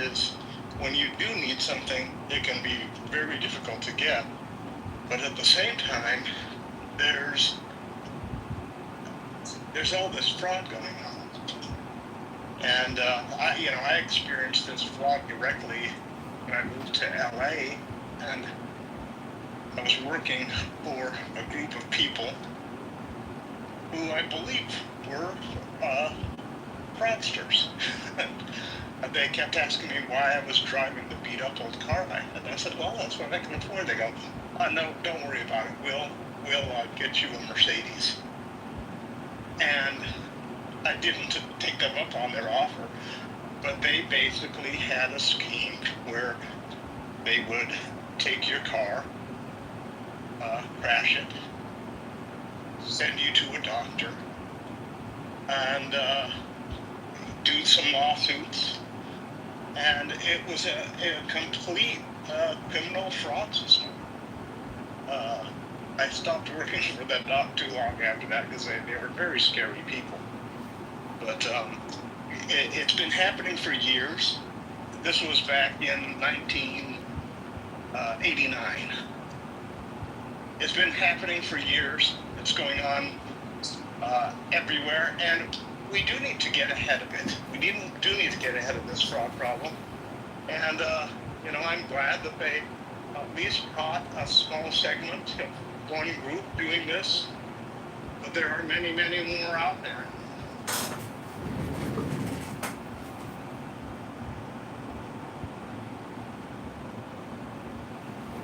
is when you do need something, it can be very difficult to get. But at the same time, there's all this fraud going on. And I experienced this fraud directly when I moved to LA, and I was working for a group of people who I believe were fraudsters. And they kept asking me why I was driving the beat up old car. And I said, well, that's what I can afford. They go, no, don't worry about it. We'll get you a Mercedes. And I didn't take them up on their offer, but they basically had a scheme where they would take your car, crash it, send you to a doctor, and do some lawsuits. And it was a complete criminal fraud system. I stopped working for them not too long after that because they were very scary people. But it's been happening for years. This was back in 1989. It's been happening for years. It's going on everywhere, and we do need to get ahead of it. We do need to get ahead of this fraud problem. And I'm glad that they at least caught a small segment of one group doing this, but there are many, many more out there.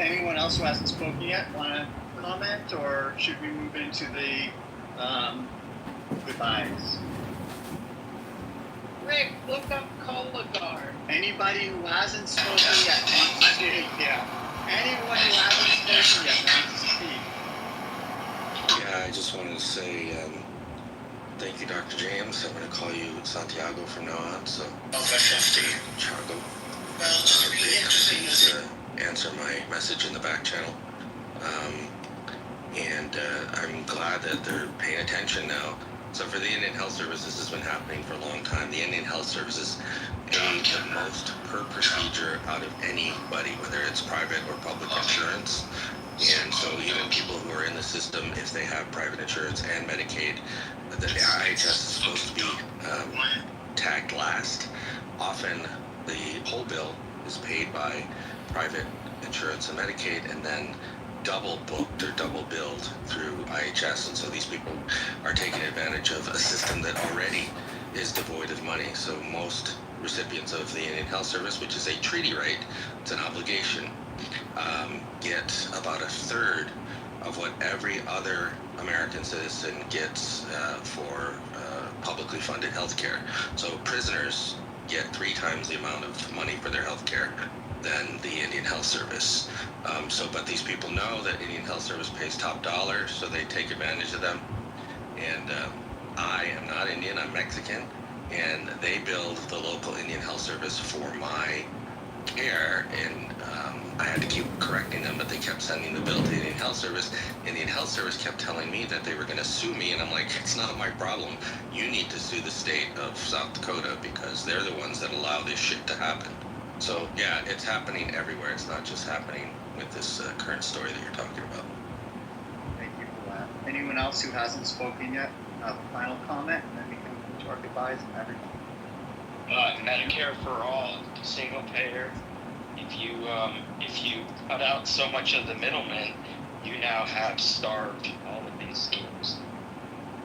Anyone else who hasn't spoken yet want to comment, or should we move into the goodbyes? Rick, look up Cologuard. Anybody who hasn't spoken yet wants to speak? Yeah. Anyone who hasn't spoken yet wants to speak? Yeah, I just wanted to say thank you, Dr. James. I'm going to call you Santiago from now on. So, Santiago. Please answer my message in the back channel. And I'm glad that they're paying attention now. So for the Indian Health Service, this has been happening for a long time. The Indian Health Services pay the most per procedure out of anybody, whether it's private or public insurance. And so even people who are in the system, if they have private insurance and Medicaid, the IHS is supposed to be tagged last. Often the whole bill is paid by private insurance and Medicaid, and then double booked or double billed through IHS, and so these people are taking advantage of a system that already is devoid of money. So most recipients of the Indian Health Service, which is a treaty right, it's an obligation, get about a third of what every other American citizen gets for publicly funded health care. So prisoners get 3 times the amount of money for their health care than the Indian Health Service. But these people know that Indian Health Service pays top dollar, so they take advantage of them. And I am not Indian, I'm Mexican, and they billed the local Indian Health Service for my care, and I had to keep correcting them, but they kept sending the bill to Indian Health Service. Indian Health Service kept telling me that they were going to sue me, and I'm like, it's not my problem. You need to sue the state of South Dakota because they're the ones that allow this shit to happen. So yeah, it's happening everywhere. It's not just happening with this current story that you're talking about. Thank you for that. Anyone else who hasn't spoken yet have a final comment, and then we can move to our goodbyes and everything. Medicare for all, single payer. If you cut out so much of the middlemen, you now have starved all of these schemes.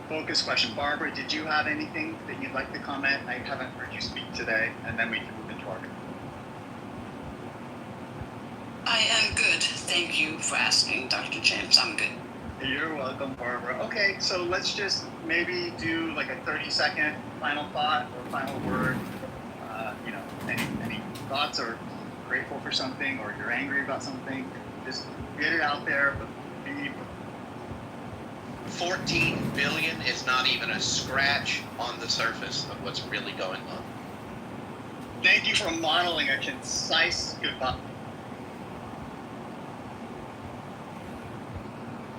Focus question. Barbara, did you have anything that you'd like to comment? I haven't heard you speak today, and then we can move into our goodbyes. I am good. Thank you for asking, Dr. James. I'm good. You're welcome, Barbara. Okay, so let's just maybe do like a 30-second final thought or final word. Any thoughts, or grateful for something, or you're angry about something. Just get it out there, but be 14 billion is not even a scratch on the surface of what's really going on. Thank you for modeling a concise goodbye.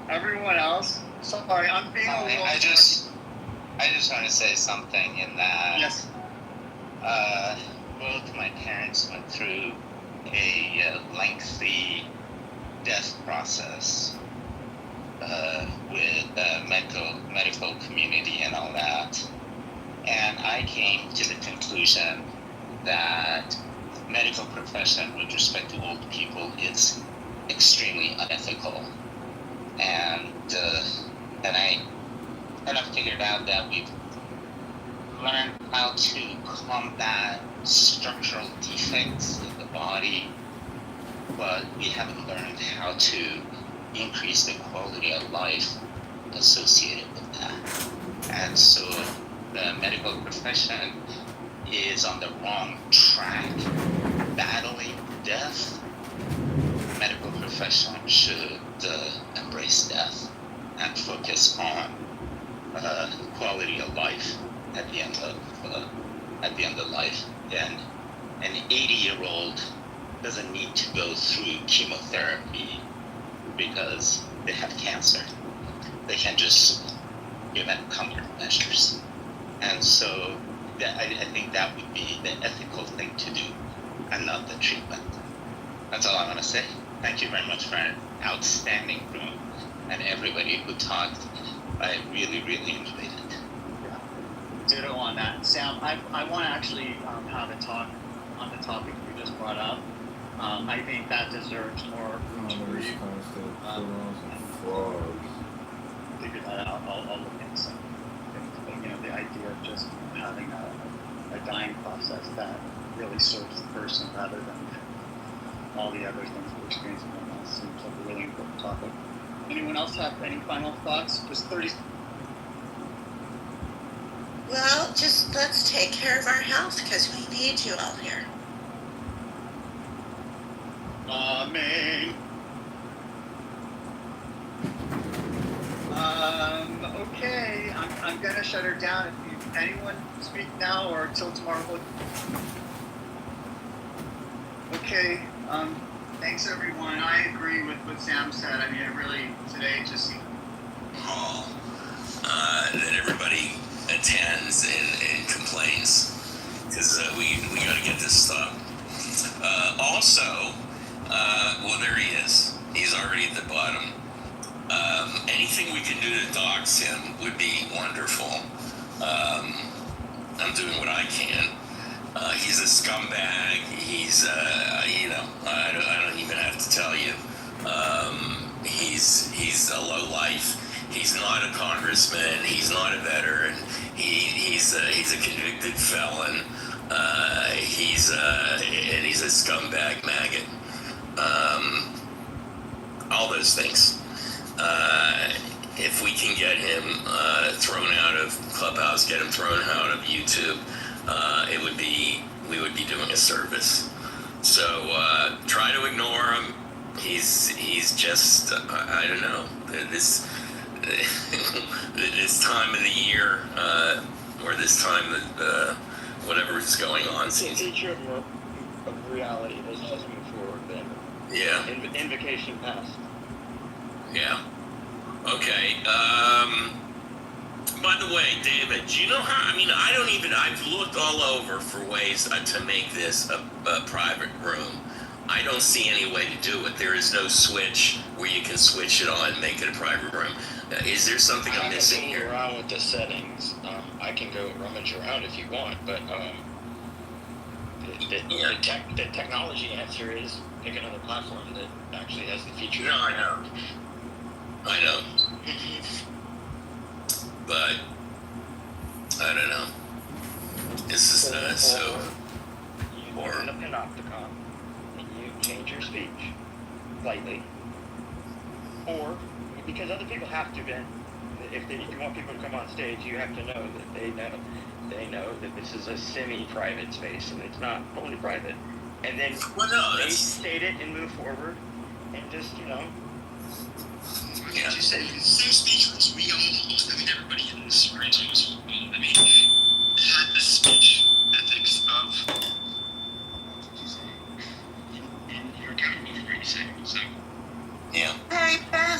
Everyone else, sorry, I'm being a little... I just want to say something in that. Yes. both my parents went through a lengthy death process with the medical community and all that. And I came to the conclusion that medical profession with respect to old people is extremely unethical. And I figured out that we've learned how to combat structural defects in the body, but we haven't learned how to increase the quality of life associated with that. And so the medical profession is on the wrong track battling death. The medical profession should embrace death and focus on quality of life at the end of life. And an 80-year-old doesn't need to go through chemotherapy because they have cancer. They can just give them comfort measures. And so I think that would be the ethical thing to do and not the treatment. That's all I want to say. Thank you very much for an outstanding room and everybody who talked. I really, really enjoyed it. Yeah. Ditto on that. Sam, I want to actually have a talk on the topic you just brought up. I think that deserves more room to breathe. Figure that out. I'll look into some things. But, the idea of just having a dying process that really serves the person rather than all the other things we're experiencing right now seems like a really important topic. Anyone else have any final thoughts? Just 30. Well, just let's take care of our health because we need you all here. Amen. Okay, I'm gonna shut her down. If anyone speak now or until tomorrow. Okay. Thanks everyone. I agree with what Sam said. I mean, it really today just. Hall that everybody attends and complains because we got to get this stopped. Also, well, there he is. He's already at the bottom. Anything we can do to dox him would be wonderful. I'm doing what I can. He's a scumbag. He's, I don't even have to tell you. He's a lowlife. He's not a congressman. He's not a veteran. He's a convicted felon. He's a scumbag maggot. All those things. If we can get him thrown out of Clubhouse, get him thrown out of YouTube, we would be doing a service. So try to ignore him. He's just I don't know, this time of the year or this time of whatever is going on seems. The nature of reality. Let's just move forward then. Yeah. Invocation passed. Yeah. Okay. By the way, David, do you know how? I mean, I've looked all over for ways to make this a private room. I don't see any way to do it. There is no switch where you can switch it on and make it a private room. Is there something I'm missing here? Around with the settings. I can go rummage around if you want, but the technology answer is pick another platform that actually has the feature. No, I know. But I don't know. This is so. You open up Panopticon and you change your speech slightly, or because other people have to. Then, if you want people to come on stage, you have to know that they know that this is a semi-private space and it's not fully private. And then they state it and move forward, and just Yeah. You say same speechless. We all, everybody in this room was, had the speech ethics of. What did you say? And you're accountable for what you say. So. Yeah. Hey, Ben.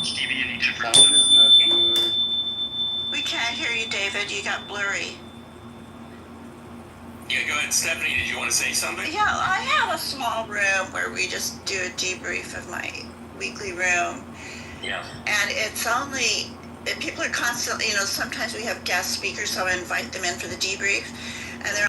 Stevie, any different? Sound is not good. We can't hear you, David. You got blurry. Yeah, go ahead, Stephanie. Did you want to say something? Yeah, I have a small room where we just do a debrief of my weekly room. Yeah. And it's only, people are constantly, sometimes we have guest speakers, so I invite them in for the debrief. And they're